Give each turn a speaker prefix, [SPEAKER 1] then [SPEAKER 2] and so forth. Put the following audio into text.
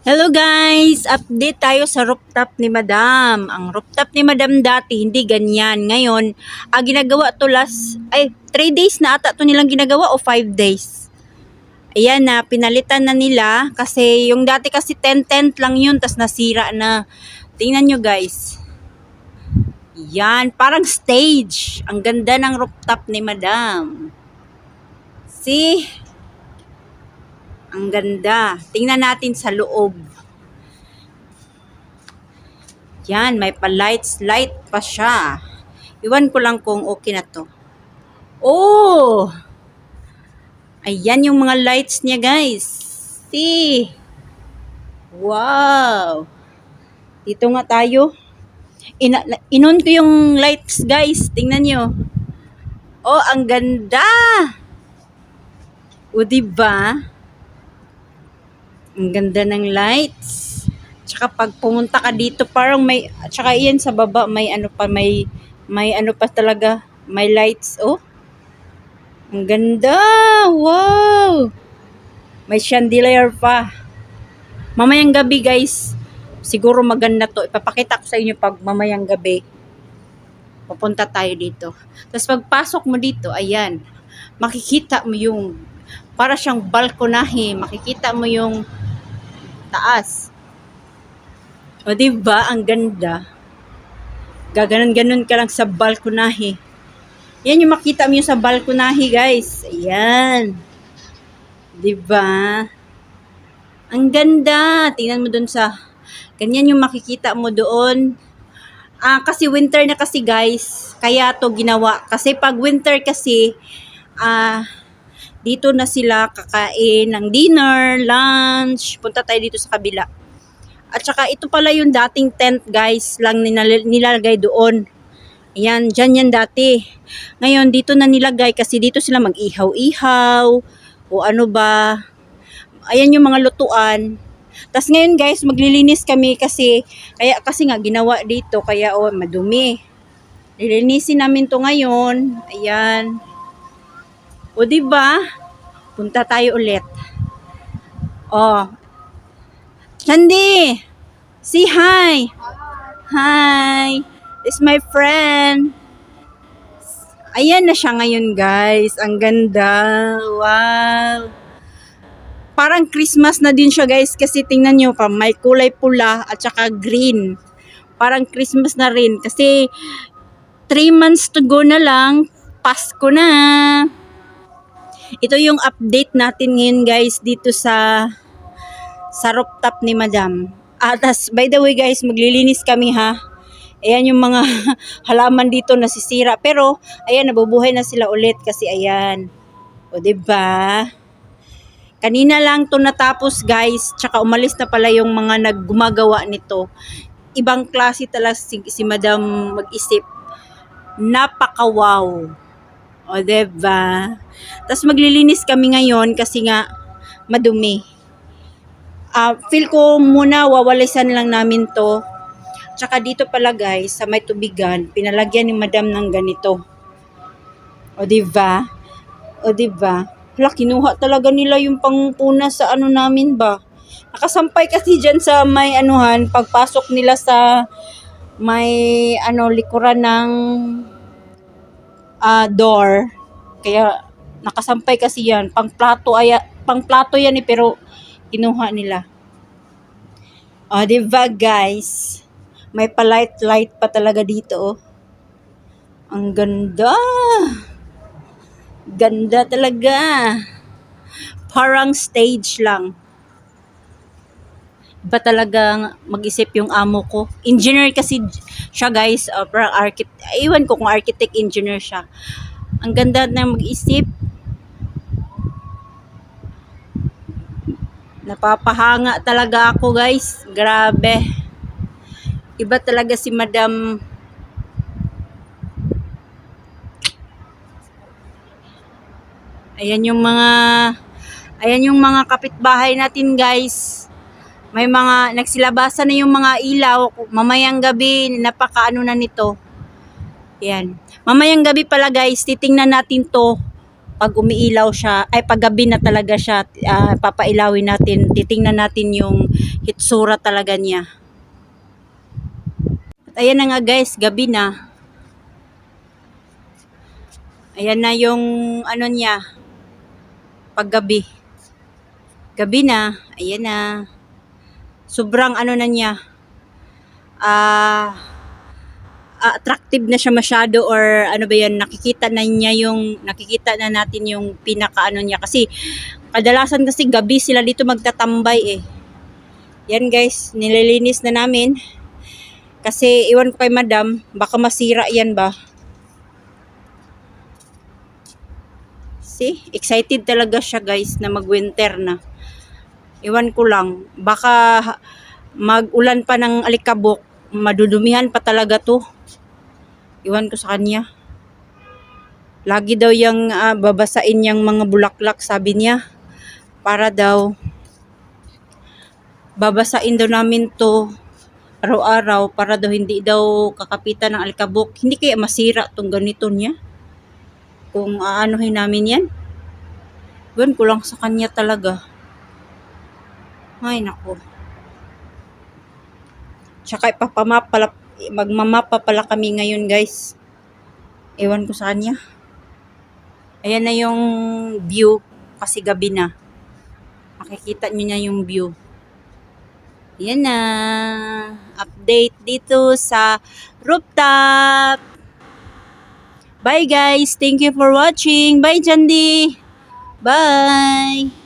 [SPEAKER 1] Hello guys! Update tayo sa rooftop ni Madam. Ang rooftop ni Madam dati, hindi ganyan. Ngayon, ginagawa to 3 days na ata to nilang ginagawa o 5 days. Ayan na, pinalitan na nila kasi yung dati kasi tent lang yun, tas nasira na. Tingnan nyo guys. Yan, parang stage. Ang ganda ng rooftop ni Madam. See? Ang ganda. Tingnan natin sa loob. Yan, may light pa siya. Iwan ko lang kung okay na to. Oh! Ayan yung mga lights niya, guys. See? Wow! Dito nga tayo. Inon ko yung lights, guys. Tingnan nyo. Oh, ang ganda! O, diba? Ang ganda ng lights. Tsaka pag pumunta ka dito, parang may, tsaka iyan sa baba, may ano pa, may ano pa talaga, may lights, oh. Ang ganda! Wow! May chandelier pa. Mamayang gabi, guys, siguro maganda to. Ipapakita ko sa inyo pag mamayang gabi. Pupunta tayo dito. Tapos pagpasok mo dito, ayan, makikita mo yung, para siyang balkonahe, makikita mo yung taas. O diba, ang ganda. Gaganon-ganon ka lang sa balkonahe. Yan yung makita mo yung sa balkonahe, guys. Ayan. Diba? Ang ganda. Tingnan mo dun sa, ganyan yung makikita mo doon. Kasi winter na kasi, guys. Kaya to ginawa. Kasi pag winter kasi, dito na sila kakain ng dinner, lunch. Punta tayo dito sa kabila. At saka ito pala yung dating tent, guys, lang nilalagay doon. Ayan, dyan yan dati. Ngayon, dito na nilagay kasi dito sila mag-ihaw-ihaw o ano ba. Ayan yung mga lutuan. Tapos ngayon, guys, maglilinis kami kasi nga ginawa dito kaya madumi. Lilinisin namin to ngayon. Ayan. O diba? Punta tayo ulit. Oh. Sandy! Say hi! Hi! This is my friend. Ayan na siya ngayon, guys. Ang ganda. Wow! Parang Christmas na din siya, guys. Kasi tingnan nyo pa, may kulay pula at saka green. Parang Christmas na rin. Kasi 3 months to go na lang. Pasko na. Ito yung update natin ngayon, guys, dito sa rooftop ni Madam. Tas, by the way, guys, maglilinis kami, ha. Ayan yung mga halaman dito nasisira. Pero, ayan, nabubuhay na sila ulit kasi ayan. O, diba? Kanina lang to natapos, guys. Tsaka umalis na pala yung mga naggumagawa nito. Ibang klase talaga si Madam mag-isip. Napaka-wow. O, diba? Tapos maglilinis kami ngayon kasi nga madumi. Feel ko muna wawalisan lang namin to. Tsaka dito pala, guys, sa may tubigan, pinalagyan ni Madam ng ganito. O diba? O diba? Hala, kinuha talaga nila yung pangpuna sa ano namin ba? Nakasampay kasi dyan sa may anuhan, pagpasok nila sa may likuran ng door. Kaya nakasampay kasi yan. Pangplato yan pero kinuha nila. O, diba, guys? May pa-light pa talaga dito, oh. Ang ganda. Ganda talaga. Parang stage lang. Iba talagang mag-isip yung amo ko. Engineer kasi siya, guys. Parang iwan ko kung architect, engineer siya. Ang ganda na mag-isip. Napapahanga talaga ako, guys. Grabe. Iba talaga si Madam. Ayan yung mga kapitbahay natin, guys. May mga nagsilabasan na yung mga ilaw. Mamayang gabi, napakaano na nito. Ayan. Mamayang gabi pala, guys, titingnan natin to pag umiilaw siya, ay pag gabi na talaga siya, papailawin natin, titingnan natin yung hitsura talaga niya. At ayan na nga guys, gabi na. Ayan na yung ano niya, paggabi. Gabi na, ayan na. Sobrang ano na niya, attractive na siya masyado, or ano ba yan, nakikita na natin yung pinaka ano niya, kasi kadalasan kasi gabi sila dito magtatambay eh. Yan guys, nililinis na namin kasi iwan ko kay madam, baka masira yan ba. See, excited talaga siya guys na mag-winter na. Iwan ko lang, baka mag-ulan pa ng alikabok, madudumihan pa talaga to. Iwan ko sa kanya. Lagi daw yung babasain yung mga bulaklak, sabi niya. Para daw, babasain daw namin to araw-araw para daw hindi daw kakapitan ng alikabok. Hindi kaya masira tong ganito niya? Kung aanuhin namin yan. Iwan ko lang sa kanya talaga. Ay, nako. Tsaka magmamapa pala kami ngayon guys. Ewan ko sa kanya. Ayan na yung view kasi gabi na. Makikita nyo na yung view. Ayan na. Update dito sa rooftop. Bye guys. Thank you for watching. Bye Jandy. Bye.